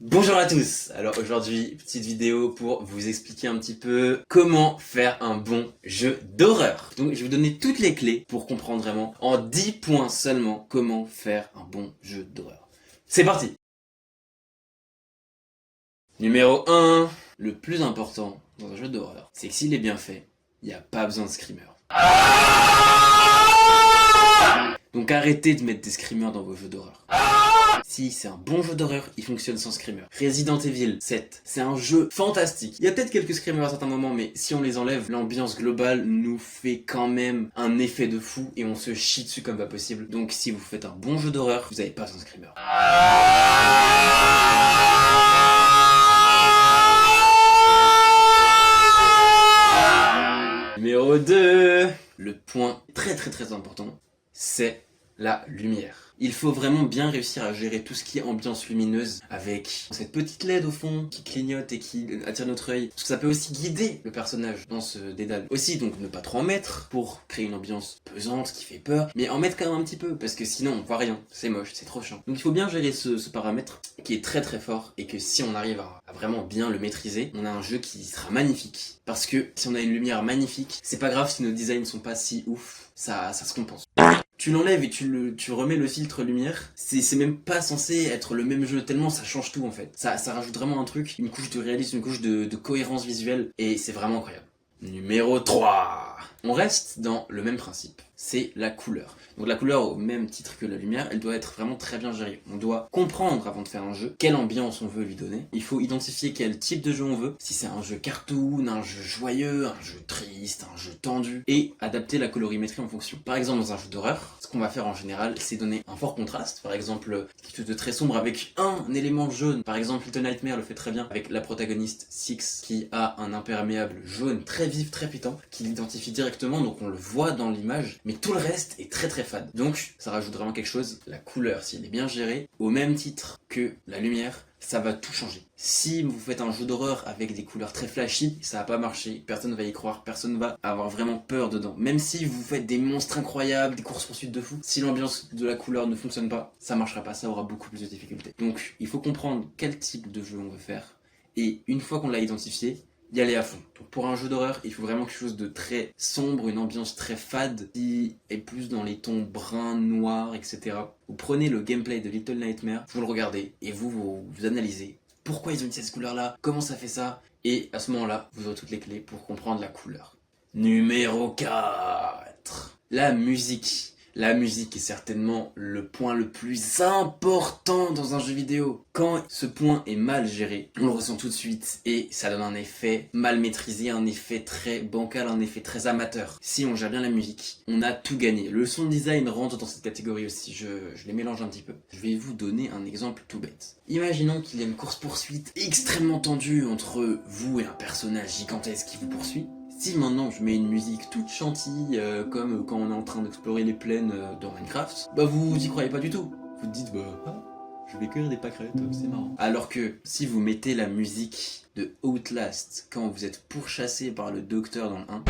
Bonjour à tous. Alors aujourd'hui, petite vidéo pour vous expliquer un petit peu comment faire un bon jeu d'horreur. Donc je vais vous donner toutes les clés pour comprendre vraiment en 10 points seulement comment faire un bon jeu d'horreur. C'est parti. Numéro 1, le plus important dans un jeu d'horreur, c'est que s'il est bien fait, il n'y a pas besoin de screamer. Donc arrêtez de mettre des screamers dans vos jeux d'horreur. Si c'est un bon jeu d'horreur, il fonctionne sans screamer. Resident Evil 7, c'est un jeu fantastique. Il y a peut-être quelques screamers à certains moments, mais si on les enlève, l'ambiance globale nous fait quand même un effet de fou et on se chie dessus comme pas possible. Donc si vous faites un bon jeu d'horreur, vous n'avez pas besoin de screamer. Numéro 2, le point très important, c'est la lumière. Il faut vraiment bien réussir à gérer tout ce qui est ambiance lumineuse avec cette petite LED au fond qui clignote et qui attire notre œil. Parce que ça peut aussi guider le personnage dans ce dédale. Aussi, donc ne pas trop en mettre pour créer une ambiance pesante qui fait peur, mais en mettre quand même un petit peu parce que sinon on voit rien, c'est moche, c'est trop chiant. Donc il faut bien gérer ce paramètre qui est très fort et que si on arrive à vraiment bien le maîtriser, on a un jeu qui sera magnifique. Parce que si on a une lumière magnifique, c'est pas grave si nos designs sont pas si ouf, ça se compense. Tu l'enlèves et tu remets le filtre lumière, c'est même pas censé être le même jeu, tellement ça change tout en fait. Ça rajoute vraiment un truc, une couche de réalisme, une couche de cohérence visuelle, et c'est vraiment incroyable. Numéro 3. On reste dans le même principe, c'est la couleur. Donc la couleur, au même titre que la lumière, elle doit être vraiment très bien gérée. On doit comprendre avant de faire un jeu quelle ambiance on veut lui donner. Il faut identifier quel type de jeu on veut, si c'est un jeu cartoon, un jeu joyeux, un jeu triste, un jeu tendu, et adapter la colorimétrie en fonction. Par exemple, dans un jeu d'horreur, ce qu'on va faire en général, c'est donner un fort contraste. Par exemple, quelque chose de très sombre avec un élément jaune. Par exemple, Little Nightmare le fait très bien avec la protagoniste Six qui a un imperméable jaune très vif, très pétant, qui l'identifie directement, donc on le voit dans l'image, mais tout le reste est très fade. Donc ça rajoute vraiment quelque chose. La couleur, s'il est bien géré, au même titre que la lumière, ça va tout changer. Si vous faites un jeu d'horreur avec des couleurs très flashy, ça va pas marcher, personne va y croire, personne va avoir vraiment peur dedans. Même si vous faites des monstres incroyables, des courses-poursuites de fou, si l'ambiance de la couleur ne fonctionne pas, ça marchera pas, ça aura beaucoup plus de difficultés. Donc il faut comprendre quel type de jeu on veut faire, et une fois qu'on l'a identifié, y aller à fond. Donc pour un jeu d'horreur, il faut vraiment quelque chose de très sombre, une ambiance très fade, qui est plus dans les tons bruns, noirs, etc. Vous prenez le gameplay de Little Nightmare, vous le regardez, et vous analysez pourquoi ils ont mis cette couleur-là, comment ça fait ça, et à ce moment-là, vous aurez toutes les clés pour comprendre la couleur. Numéro 4. La musique. La musique est certainement le point le plus important dans un jeu vidéo. Quand ce point est mal géré, on le ressent tout de suite et ça donne un effet mal maîtrisé, un effet très bancal, un effet très amateur. Si on gère bien la musique, on a tout gagné. Le sound design rentre dans cette catégorie aussi, je les mélange un petit peu. Je vais vous donner un exemple tout bête. Imaginons qu'il y a une course-poursuite extrêmement tendue entre vous et un personnage gigantesque qui vous poursuit. Si maintenant je mets une musique toute gentille, comme quand on est en train d'explorer les plaines dans Minecraft, bah vous y croyez pas du tout. Vous te dites je vais cueillir des pâquerettes, c'est marrant. Alors que si vous mettez la musique de Outlast quand vous êtes pourchassé par le docteur dans le 1,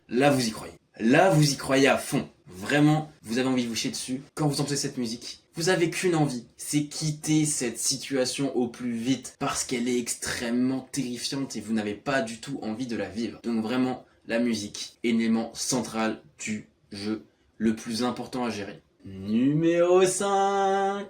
là vous y croyez. Là vous y croyez à fond. Vraiment, vous avez envie de vous chier dessus. Quand vous entendez cette musique, vous avez qu'une envie, c'est quitter cette situation au plus vite parce qu'elle est extrêmement terrifiante et vous n'avez pas du tout envie de la vivre. Donc vraiment, la musique est l'élément central du jeu, le plus important à gérer. Numéro 5.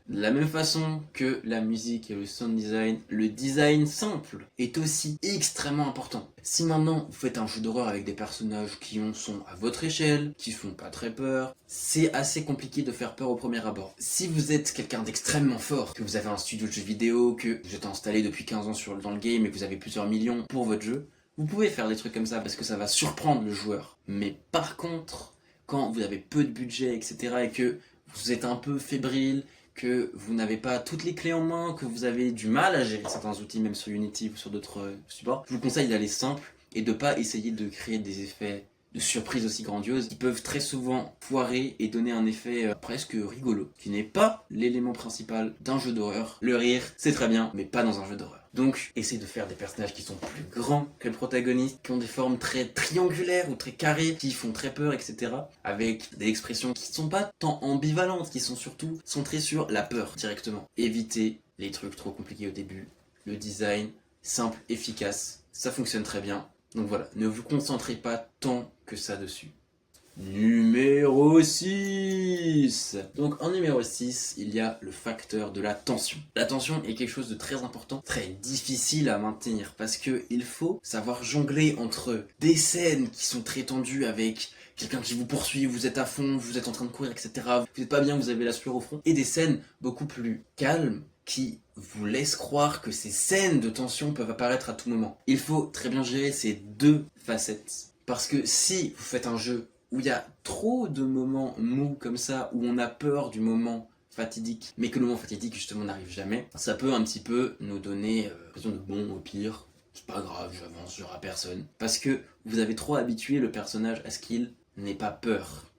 De la même façon que la musique et le sound design, le design simple est aussi extrêmement important. Si maintenant vous faites un jeu d'horreur avec des personnages qui sont à votre échelle, qui font pas très peur, c'est assez compliqué de faire peur au premier abord. Si vous êtes quelqu'un d'extrêmement fort, que vous avez un studio de jeux vidéo, que vous êtes installé depuis 15 ans dans le game et que vous avez plusieurs millions pour votre jeu, vous pouvez faire des trucs comme ça parce que ça va surprendre le joueur. Mais par contre, quand vous avez peu de budget, etc. et que vous êtes un peu fébrile, que vous n'avez pas toutes les clés en main, que vous avez du mal à gérer certains outils, même sur Unity ou sur d'autres supports, je vous conseille d'aller simple et de pas essayer de créer des effets de surprise aussi grandioses qui peuvent très souvent foirer et donner un effet presque rigolo, qui n'est pas l'élément principal d'un jeu d'horreur. Le rire, c'est très bien, mais pas dans un jeu d'horreur. Donc essayez de faire des personnages qui sont plus grands que le protagoniste, qui ont des formes très triangulaires ou très carrées, qui font très peur, etc. Avec des expressions qui sont pas tant ambivalentes, qui sont surtout centrées sur la peur directement. Évitez les trucs trop compliqués au début. Le design, simple, efficace, ça fonctionne très bien. Donc voilà, ne vous concentrez pas tant que ça dessus. Numéro 6. Donc en numéro 6, il y a le facteur de la tension. La tension est quelque chose de très important, très difficile à maintenir, parce que il faut savoir jongler entre des scènes qui sont très tendues avec quelqu'un qui vous poursuit, vous êtes à fond, vous êtes en train de courir, etc. Vous n'êtes pas bien, vous avez la sueur au front, et des scènes beaucoup plus calmes qui vous laissent croire que ces scènes de tension peuvent apparaître à tout moment. Il faut très bien gérer ces deux facettes, parce que si vous faites un jeu où il y a trop de moments mous comme ça, où on a peur du moment fatidique, mais que le moment fatidique justement n'arrive jamais, ça peut un petit peu nous donner l'impression de bon, au pire, c'est pas grave, j'avance, je rate personne. Parce que vous avez trop habitué le personnage à ce qu'il n'ait pas peur.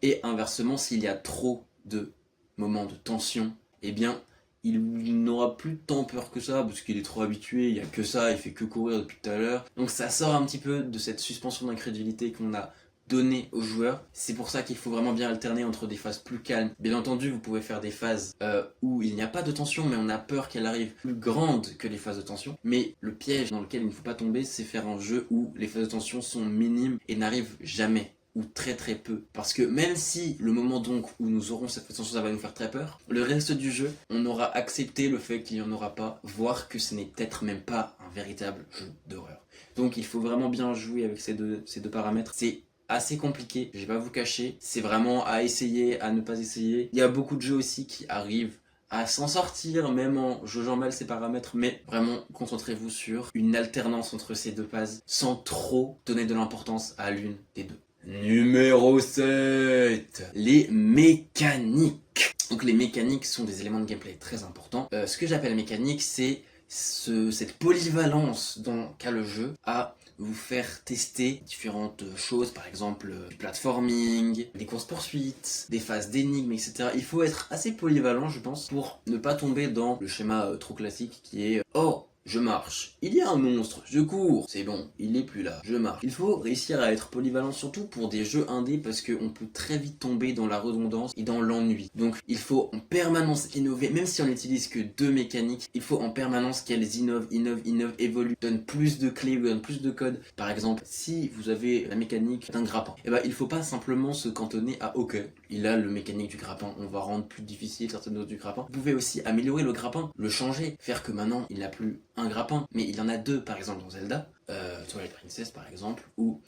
Et inversement, s'il y a trop de moments de tension, eh bien, il n'aura plus tant peur que ça, parce qu'il est trop habitué, il n'y a que ça, il fait que courir depuis tout à l'heure. Donc ça sort un petit peu de cette suspension d'incrédulité qu'on a donné aux joueurs. C'est pour ça qu'il faut vraiment bien alterner entre des phases plus calmes. Bien entendu, vous pouvez faire des phases où il n'y a pas de tension, mais on a peur qu'elle arrive plus grande que les phases de tension. Mais le piège dans lequel il ne faut pas tomber, c'est faire un jeu où les phases de tension sont minimes et n'arrivent jamais, ou très très peu. Parce que même si le moment donc où nous aurons cette phase de tension, ça va nous faire très peur, le reste du jeu, on aura accepté le fait qu'il n'y en aura pas, voire que ce n'est peut-être même pas un véritable jeu d'horreur. Donc il faut vraiment bien jouer avec ces deux paramètres. C'est assez compliqué, je vais pas vous cacher, c'est vraiment à essayer, à ne pas essayer. Il y a beaucoup de jeux aussi qui arrivent à s'en sortir, même en jaugeant mal ces paramètres, mais vraiment concentrez-vous sur une alternance entre ces deux phases, sans trop donner de l'importance à l'une des deux. Numéro 7. Les mécaniques. Donc les mécaniques sont des éléments de gameplay très importants. Ce que j'appelle mécanique, c'est cette polyvalence qu'a le jeu à vous faire tester différentes choses, par exemple du platforming, des courses-poursuites, des phases d'énigmes, etc. Il faut être assez polyvalent, je pense, pour ne pas tomber dans le schéma trop classique qui est « Oh, je marche, il y a un monstre, je cours, c'est bon, il n'est plus là, je marche ». Il faut réussir à être polyvalent, surtout pour des jeux indés, parce qu'on peut très vite tomber dans la redondance et dans l'ennui. Donc il faut en permanence innover, même si on n'utilise que deux mécaniques, il faut en permanence qu'elles innovent, évoluent, donnent plus de clés, donnent plus de codes. Par exemple, si vous avez la mécanique d'un grappin, et ben il faut pas simplement se cantonner à ok, il a le mécanique du grappin, on va rendre plus difficile certaines choses du grappin. Vous pouvez aussi améliorer le grappin, le changer, faire que maintenant il n'a plus un grappin, mais il y en a deux, par exemple dans Zelda, Twilight Princess par exemple, où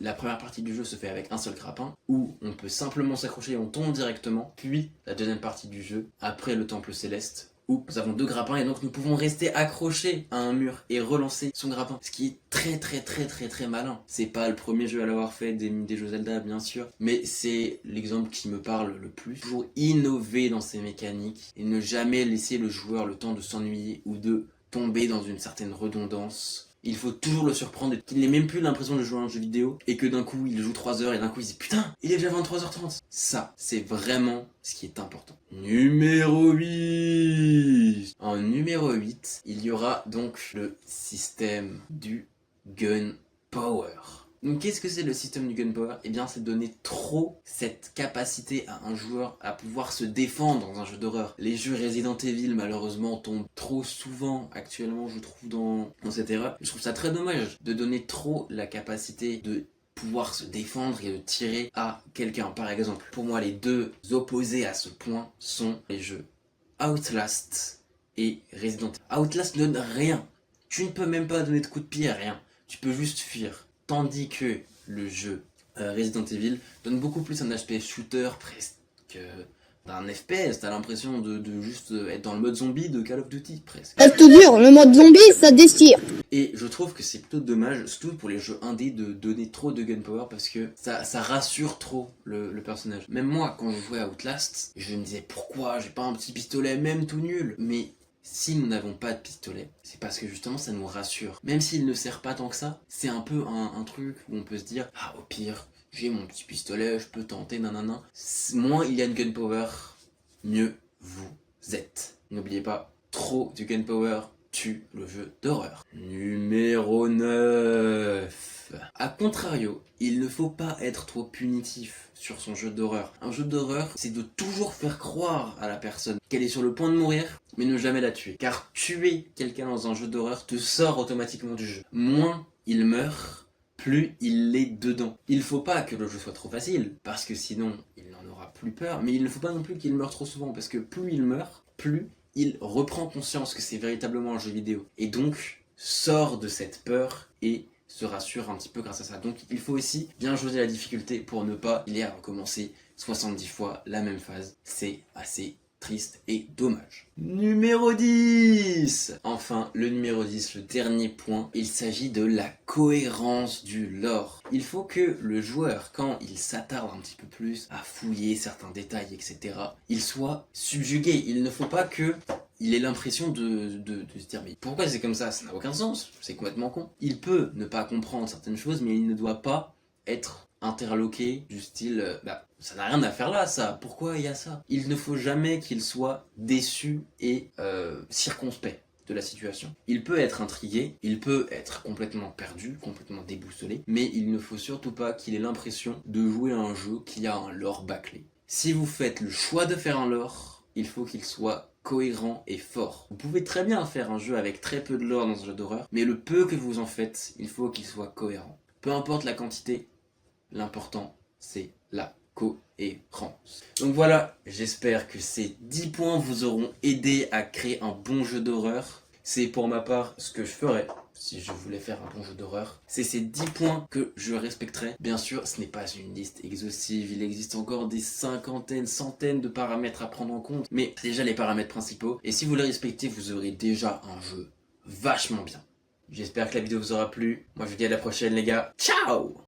la première partie du jeu se fait avec un seul grappin, où on peut simplement s'accrocher et on tombe directement, puis la deuxième partie du jeu, après le temple céleste, où nous avons deux grappins et donc nous pouvons rester accrochés à un mur et relancer son grappin, ce qui est très malin. C'est pas le premier jeu à l'avoir fait des jeux Zelda bien sûr, mais c'est l'exemple qui me parle le plus. Toujours innover dans ces mécaniques et ne jamais laisser le joueur le temps de s'ennuyer ou de tomber dans une certaine redondance. Il faut toujours le surprendre et qu'il n'ait même plus l'impression de jouer à un jeu vidéo et que d'un coup il joue 3 heures et d'un coup il se dit putain, il est déjà 23h30. Ça, c'est vraiment ce qui est important. Numéro 8. En numéro 8, il y aura donc le système du gunpowder. Donc qu'est-ce que c'est le système du gunpowder? Eh bien c'est donner trop cette capacité à un joueur à pouvoir se défendre dans un jeu d'horreur. Les jeux Resident Evil malheureusement tombent trop souvent actuellement je trouve dans cette erreur. Je trouve ça très dommage de donner trop la capacité de pouvoir se défendre et de tirer à quelqu'un. Par exemple, pour moi les deux opposés à ce point sont les jeux Outlast et Resident Evil. Outlast ne donne rien. Tu ne peux même pas donner de coup de pied, rien. Tu peux juste fuir. Tandis que le jeu Resident Evil donne beaucoup plus un aspect shooter presque d'un FPS. T'as l'impression de juste être dans le mode zombie de Call of Duty presque. Ça te dure, le mode zombie ça déchire. Et je trouve que c'est plutôt dommage, surtout pour les jeux indés, de donner trop de gunpowder parce que ça rassure trop le personnage. Même moi quand je jouais à Outlast, je me disais pourquoi j'ai pas un petit pistolet même tout nul. Mais si nous n'avons pas de pistolet, c'est parce que justement ça nous rassure. Même s'il ne sert pas tant que ça, c'est un peu un truc où on peut se dire ah au pire, j'ai mon petit pistolet, je peux tenter, nanana. Moins il y a de gunpowder, mieux vous êtes. N'oubliez pas, trop de gunpowder tue le jeu d'horreur. Numéro 9. A contrario, il ne faut pas être trop punitif sur son jeu d'horreur. Un jeu d'horreur, c'est de toujours faire croire à la personne qu'elle est sur le point de mourir, mais ne jamais la tuer. Car tuer quelqu'un dans un jeu d'horreur te sort automatiquement du jeu. Moins il meurt, plus il est dedans. Il faut pas que le jeu soit trop facile, parce que sinon il n'en aura plus peur, mais il ne faut pas non plus qu'il meure trop souvent, parce que plus il meurt, plus il reprend conscience que c'est véritablement un jeu vidéo. Et donc, sort de cette peur et se rassure un petit peu grâce à ça. Donc il faut aussi bien jauger la difficulté pour ne pas y recommencer 70 fois la même phase. C'est assez triste et dommage. Numéro 10. Enfin, le numéro 10, le dernier point, il s'agit de la cohérence du lore. Il faut que le joueur, quand il s'attarde un petit peu plus à fouiller certains détails, etc., il soit subjugué. Il ne faut pas que il ait l'impression de se dire mais pourquoi c'est comme ça n'a aucun sens, c'est complètement con. Il peut ne pas comprendre certaines choses, mais il ne doit pas être interloqué du style ça n'a rien à faire là ça, pourquoi il y a ça. Il ne faut jamais qu'il soit déçu et circonspect de la situation. Il peut être intrigué, il peut être complètement perdu, complètement déboussolé, mais il ne faut surtout pas qu'il ait l'impression de jouer à un jeu qui a un lore bâclé. Si vous faites le choix de faire un lore, il faut qu'il soit cohérent et fort. Vous pouvez très bien faire un jeu avec très peu de lore dans un jeu d'horreur, mais le peu que vous en faites, il faut qu'il soit cohérent. Peu importe la quantité, l'important c'est la cohérence. Donc voilà, j'espère que ces 10 points vous auront aidé à créer un bon jeu d'horreur. C'est pour ma part ce que je ferais si je voulais faire un bon jeu d'horreur. C'est ces 10 points que je respecterai. Bien sûr, ce n'est pas une liste exhaustive, il existe encore des cinquantaines, centaines de paramètres à prendre en compte, mais c'est déjà les paramètres principaux, et si vous les respectez, vous aurez déjà un jeu vachement bien. J'espère que la vidéo vous aura plu. Moi je vous dis à la prochaine les gars. Ciao!